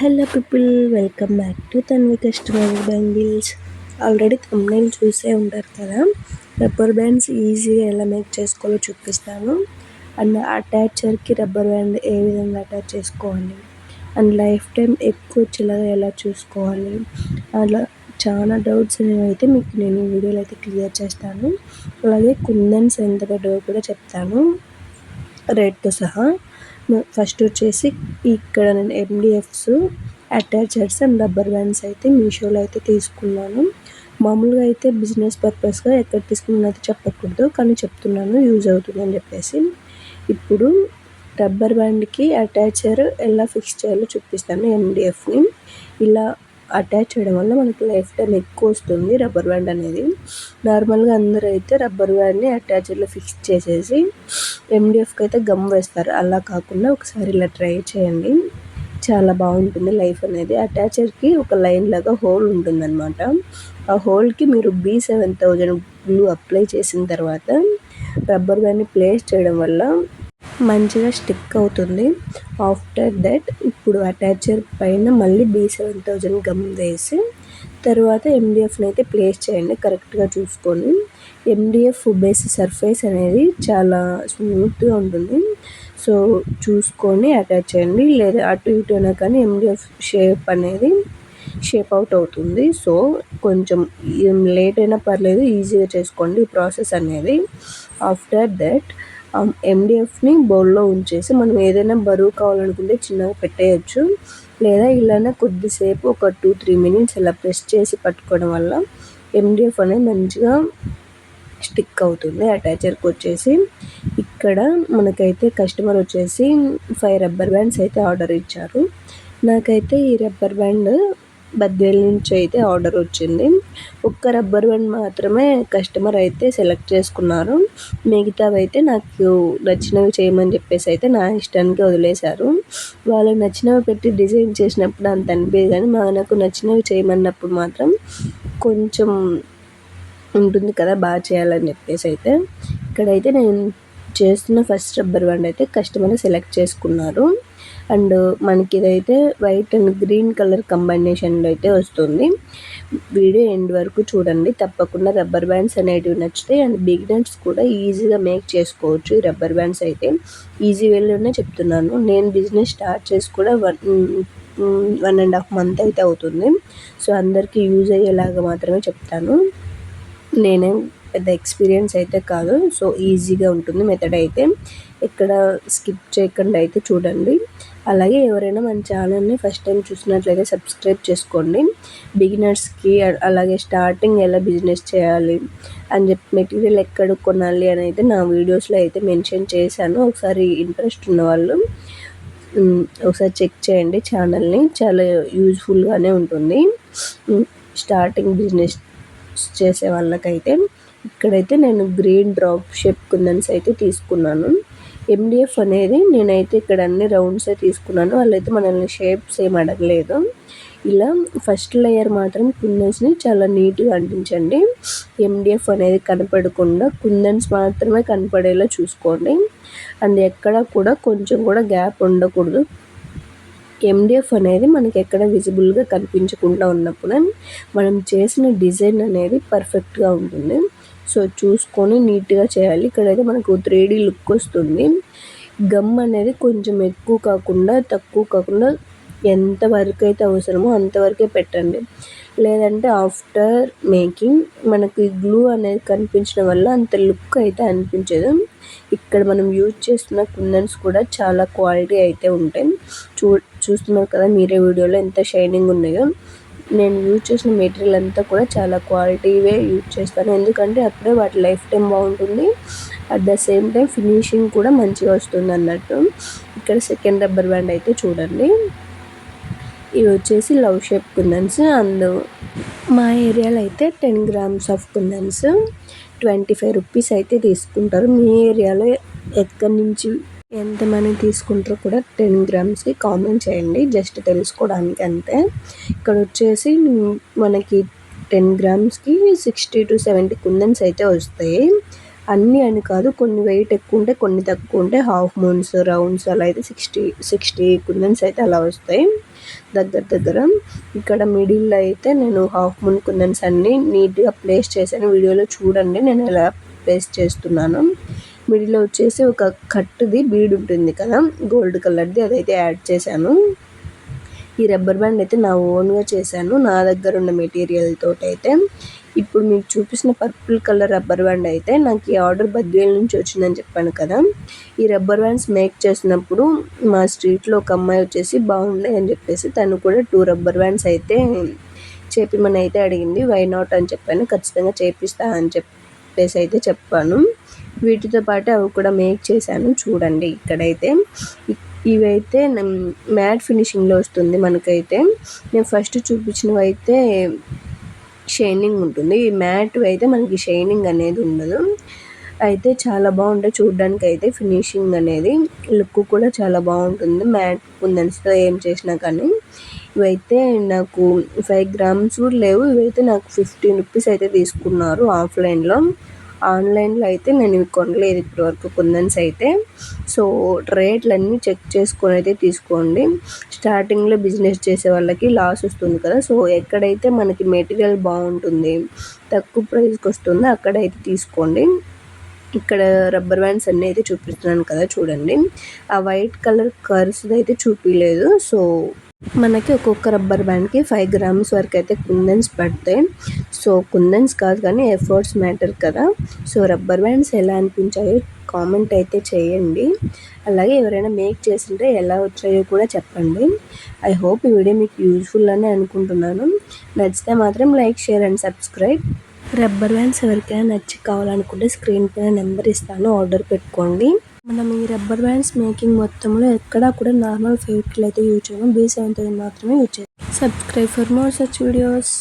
Hello people, welcome back to Tanvi customer bangles. Already thumbnail చూసే ఉంటారు కదా. రబ్బర్ బ్యాండ్స్ ఈజీగా ఎలా మేక్ చేసుకోవాలో చూపిస్తాను. అండ్ అటాచర్కి రబ్బర్ బ్యాండ్ ఏ విధంగా అటాచ్ చేసుకోవాలి, అండ్ లైఫ్ టైం ఎక్కువ వచ్చేలాగా ఎలా చూసుకోవాలి, అలా చాలా డౌట్స్ అనేవి అయితే మీకు నేను ఈ వీడియోలో అయితే క్లియర్ చేస్తాను. అలాగే కుందన్స్ ఎంత పడ్డాయో కూడా చెప్తాను రేట్తో సహా. ఫస్ట్ వచ్చేసి ఇక్కడ నేను ఎండిఎఫ్స్, అటాచర్స్ అండ్ రబ్బర్ బ్యాండ్స్ అయితే మీషోలో అయితే తీసుకున్నాను. మామూలుగా అయితే బిజినెస్ పర్పస్గా ఎక్కడ తీసుకున్నా అయితే చెప్పకూడదు, కానీ చెప్తున్నాను యూజ్ అవుతుందని చెప్పేసి. ఇప్పుడు రబ్బర్ బ్యాండ్కి అటాచర్ ఎలా ఫిక్స్ చేయాలో చూపిస్తాను. ఎండిఎఫ్ని ఇలా అటాచ్ చేయడం వల్ల మనకి లైఫ్ టైం ఎక్కువ వస్తుంది రబ్బర్ బ్యాండ్ అనేది. నార్మల్గా అందరూ అయితే రబ్బర్ బ్యాండ్ని అటాచర్లో ఫిక్స్ చేసేసి ఎండిఎఫ్కి అయితే గమ్ వేస్తారు. అలా కాకుండా ఒకసారి ఇలా ట్రై చేయండి, చాలా బాగుంటుంది లైఫ్ అనేది. అటాచర్కి ఒక లైన్ లాగా హోల్ ఉంటుందన్నమాట. ఆ హోల్కి మీరు B7000 గ్లూ అప్లై చేసిన తర్వాత రబ్బర్ బ్యాండ్ని ప్లేస్ చేయడం వల్ల మంచిగా స్టిక్ అవుతుంది. ఆఫ్టర్ దట్ ఇప్పుడు అటాచర్ పైన మళ్ళీ B7000 గమ్ వేసి తర్వాత ఎండిఎఫ్ని అయితే ప్లేస్ చేయండి కరెక్ట్గా చూసుకొని. ఎండిఎఫ్ బేస్ సర్ఫేస్ అనేది చాలా స్మూత్గా ఉంటుంది, సో చూసుకొని అటాచ్ చేయండి. లేదా అటు ఇటు అయినా కానీ ఎండిఎఫ్ షేప్ అవుట్ అవుతుంది. సో కొంచెం లేట్ అయినా పర్లేదు, ఈజీగా చేసుకోండి ఈ ప్రాసెస్ అనేది. ఆఫ్టర్ దట్ ఎండిఎఫ్ని బౌల్లో ఉంచేసి మనం ఏదైనా బరువు కావాలనుకుంటే చిన్నగా పెట్టేయచ్చు, లేదా ఇలానే కొద్దిసేపు ఒక 2-3 మినిట్స్ ఇలా ప్రెస్ చేసి పట్టుకోవడం వల్ల ఎండిఎఫ్ అనేది మంచిగా స్టిక్ అవుతుంది. అటాచర్కి వచ్చేసి ఇక్కడ మనకైతే కస్టమర్ వచ్చేసి 5 రబ్బర్ బ్యాండ్స్ అయితే ఆర్డర్ ఇచ్చారు. నాకైతే ఈ రబ్బర్ బ్యాండ్ బద్వేల్ నుంచి అయితే ఆర్డర్ వచ్చింది. ఒక్క రబ్బర్ బ్యాండ్ మాత్రమే కస్టమర్ అయితే సెలెక్ట్ చేసుకున్నారు, మిగతావి అయితే నాకు నచ్చినవి చేయమని చెప్పేసి అయితే నా ఇష్టానికి వదిలేశారు. వాళ్ళకి నచ్చినవి పెట్టి డిజైన్ చేసినప్పుడు అంత అనిపించదు, కానీ మనకు నచ్చినవి చేయమన్నప్పుడు మాత్రం కొంచెం ఉంటుంది కదా బాగా చేయాలని చెప్పేసి అయితే. ఇక్కడైతే నేను చేస్తున్న ఫస్ట్ రబ్బర్ బ్యాండ్ అయితే కస్టమర్ సెలెక్ట్ చేసుకున్నారు. అండ్ మనకి ఇదైతే వైట్ అండ్ గ్రీన్ కలర్ కాంబినేషన్లో అయితే వస్తుంది. వీడియో ఎండ్ వరకు చూడండి తప్పకుండా. రబ్బర్ బ్యాండ్స్ అనేటివి నచ్చుతాయి అండ్ బిగినర్స్ కూడా ఈజీగా మేక్ చేసుకోవచ్చు. ఈ రబ్బర్ బ్యాండ్స్ అయితే ఈజీ వేలోనే చెప్తున్నాను. నేను బిజినెస్ స్టార్ట్ చేసి కూడా 1.5 month అయితే అవుతుంది. సో అందరికీ యూజ్ అయ్యేలాగా మాత్రమే చెప్తాను, నేనేం పెద్ద ఎక్స్పీరియన్స్ అయితే కాదు. సో ఈజీగా ఉంటుంది మెథడ్ అయితే, ఇక్కడ స్కిప్ చేయకుండా అయితే చూడండి. అలాగే ఎవరైనా మన ఛానల్ని ఫస్ట్ టైం చూసినట్లయితే సబ్స్క్రైబ్ చేసుకోండి. బిగినర్స్కి అలాగే స్టార్టింగ్ ఎలా బిజినెస్ చేయాలి అని చెప్పి మెటీరియల్ ఎక్కడ కొనాలి అని అయితే నా వీడియోస్లో అయితే మెన్షన్ చేశాను. ఒకసారి ఇంట్రెస్ట్ ఉన్న వాళ్ళు ఒకసారి చెక్ చేయండి ఛానల్ని, చాలా యూజ్ఫుల్గానే ఉంటుంది స్టార్టింగ్ బిజినెస్ చేసే వాళ్ళకైతే. ఇక్కడైతే నేను గ్రీన్ డ్రాప్ షేప్ కుందన్స్ అయితే తీసుకున్నాను. ఎండిఎఫ్ అనేది నేనైతే ఇక్కడ అన్ని రౌండ్సే తీసుకున్నాను, వాళ్ళైతే మనల్ని షేప్స్ ఏం అడగలేదు. ఇలా ఫస్ట్ లేయర్ మాత్రం కుందన్స్ని చాలా నీట్గా అంటించండి. ఎండిఎఫ్ అనేది కనపడకుండా కుందన్స్ మాత్రమే కనపడేలా చూసుకోండి. అండ్ ఎక్కడ కూడా కొంచెం కూడా గ్యాప్ ఉండకూడదు. ఎండిఎఫ్ అనేది మనకి ఎక్కడ విజిబుల్గా కనిపించకుండా ఉన్నప్పుడు మనం చేసిన డిజైన్ అనేది పర్ఫెక్ట్గా ఉంటుంది. సో చూసుకొని నీట్గా చేయాలి. ఇక్కడైతే మనకు 3D లుక్ వస్తుంది. గమ్ అనేది కొంచెం ఎక్కువ కాకుండా తక్కువ కాకుండా ఎంతవరకు అయితే అవసరమో అంతవరకే పెట్టండి, లేదంటే ఆఫ్టర్ మేకింగ్ మనకి గ్లూ అనేది కనిపించడం వల్ల అంత లుక్ అయితే అనిపించదు. ఇక్కడ మనం యూజ్ చేస్తున్న కుందన్స్ కూడా చాలా క్వాలిటీ అయితే ఉంటాయి. చూస్తున్నారు కదా మీరే వీడియోలో ఎంత షైనింగ్ ఉన్నాయో. నేను యూజ్ చేసిన మెటీరియల్ అంతా కూడా చాలా క్వాలిటీవే యూజ్ చేస్తాను, ఎందుకంటే అప్పుడే వాటి లైఫ్ టైం బాగుంటుంది, at the same time finishing కూడా మంచిగా వస్తుంది అన్నట్టు. ఇక్కడ సెకండ్ రబ్బర్ బ్యాండ్ అయితే చూడండి, ఇవి వచ్చేసి లవ్ షేప్ కుందన్స్. అండ్ మా ఏరియాలో అయితే 10 grams ఆఫ్ కుందన్స్ 25 rupees అయితే తీసుకుంటారు. మీ ఏరియాలో ఎక్కడి నుంచి ఎంత మనీ తీసుకుంటారో కూడా 10 gramsకి కామెంట్ చేయండి, జస్ట్ తెలుసుకోవడానికి అంతే. ఇక్కడ వచ్చేసి మనకి 10 gramsకి 60 to 70 కుందన్స్ అయితే వస్తాయి. అన్నీ అని కాదు, కొన్ని వెయిట్ ఎక్కువ ఉంటే కొన్ని తక్కువ ఉంటే హాఫ్ మూన్స్ రౌండ్స్ అలా అయితే 60 కుందన్స్ అయితే అలా వస్తాయి. దగ్గర ఇక్కడ మిడిల్లో అయితే నేను హాఫ్ మూన్ కుందన్స్ అన్ని నీట్గా ప్లేస్ చేశాను. వీడియోలో చూడండి నేను ఎలా ప్లేస్ చేస్తున్నాను. మిడిల్లో వచ్చేసి ఒక కట్టుది బీడ్ ఉంటుంది కదా గోల్డ్ కలర్ది, అదైతే యాడ్ చేశాను. ఈ రబ్బర్ బ్యాండ్ అయితే నా ఓన్గా చేశాను, నా దగ్గర ఉన్న మెటీరియల్ తోటి అయితే. ఇప్పుడు మీకు చూపించిన పర్పుల్ కలర్ రబ్బర్ బ్యాండ్ అయితే నాకు ఈ ఆర్డర్ బద్వేల్ నుంచి వచ్చిందని చెప్పాను కదా. ఈ రబ్బర్ బ్యాండ్స్ మేక్ చేసినప్పుడు మా స్ట్రీట్లో ఒక అమ్మాయి వచ్చేసి బాగున్నాయి అని చెప్పేసి తను కూడా 2 రబ్బర్ బ్యాండ్స్ అయితే చేపిమని అయితే అడిగింది. వై నాట్ అని చెప్పాను, ఖచ్చితంగా చేపిస్తా అని చెప్పేసి అయితే చెప్పాను. వీటితో పాటు అవి కూడా మేక్ చేశాను. చూడండి ఇక్కడైతే ఇవైతే మ్యాట్ ఫినిషింగ్లో వస్తుంది మనకైతే. నేను ఫస్ట్ చూపించినవి అయితే షైనింగ్ ఉంటుంది, ఈ మ్యాట్ అయితే మనకి షైనింగ్ అనేది ఉండదు. అయితే చాలా బాగుంటాయి చూడడానికి అయితే, ఫినిషింగ్ అనేది లుక్ కూడా చాలా బాగుంటుంది మ్యాట్ కుందన్స్తో ఏం చేసినా కానీ. ఇవైతే నాకు 5 grams కూడా లేవు, ఇవైతే నాకు 15 rupees అయితే తీసుకున్నారు ఆఫ్లైన్లో. ఆన్లైన్లో అయితే నేను ఇవి కొనలేదు ఇప్పటివరకు కుందన్స్ అయితే. సో రేట్లన్నీ చెక్ చేసుకొని అయితే తీసుకోండి. స్టార్టింగ్లో బిజినెస్ చేసే వాళ్ళకి లాస్ వస్తుంది కదా, సో ఎక్కడైతే మనకి మెటీరియల్ బాగుంటుంది తక్కువ ప్రైస్కి వస్తుందో అక్కడైతే తీసుకోండి. ఇక్కడ రబ్బర్ బ్యాండ్స్ అన్నీ అయితే చూపిస్తున్నాను కదా చూడండి. ఆ వైట్ కలర్ కర్వ్స్ అయితే చూపించలేదు. సో మనకి ఒక్కొక్క రబ్బర్ బ్యాండ్కి 5 grams వరకు అయితే కుందన్స్ పడతాయి. సో కుందన్స్ కాదు కానీ ఎఫర్ట్స్ మ్యాటర్ కదా. సో రబ్బర్ బ్యాండ్స్ ఎలా అనిపించాయో కామెంట్ అయితే చేయండి. అలాగే ఎవరైనా మేక్ చేసింటే ఎలా వచ్చాయో కూడా చెప్పండి. ఐ హోప్ ఈ వీడియో మీకు యూజ్ఫుల్ అని అనుకుంటున్నాను. నచ్చితే మాత్రం like, share and subscribe. Rubber bands ఎవరికైనా నచ్చి కావాలనుకుంటే స్క్రీన్ పైన నెంబర్ ఇస్తాను, ఆర్డర్ పెట్టుకోండి. మనం ఈ రబ్బర్ బ్యాండ్స్ మేకింగ్ మొత్తంలో ఎక్కడా కూడా నార్మల్ ఫెవిక్విక్ అయితే యూజ్ చేయము, B7 మాత్రమే యూజ్ చేస్తాం. Subscribe for more such videos.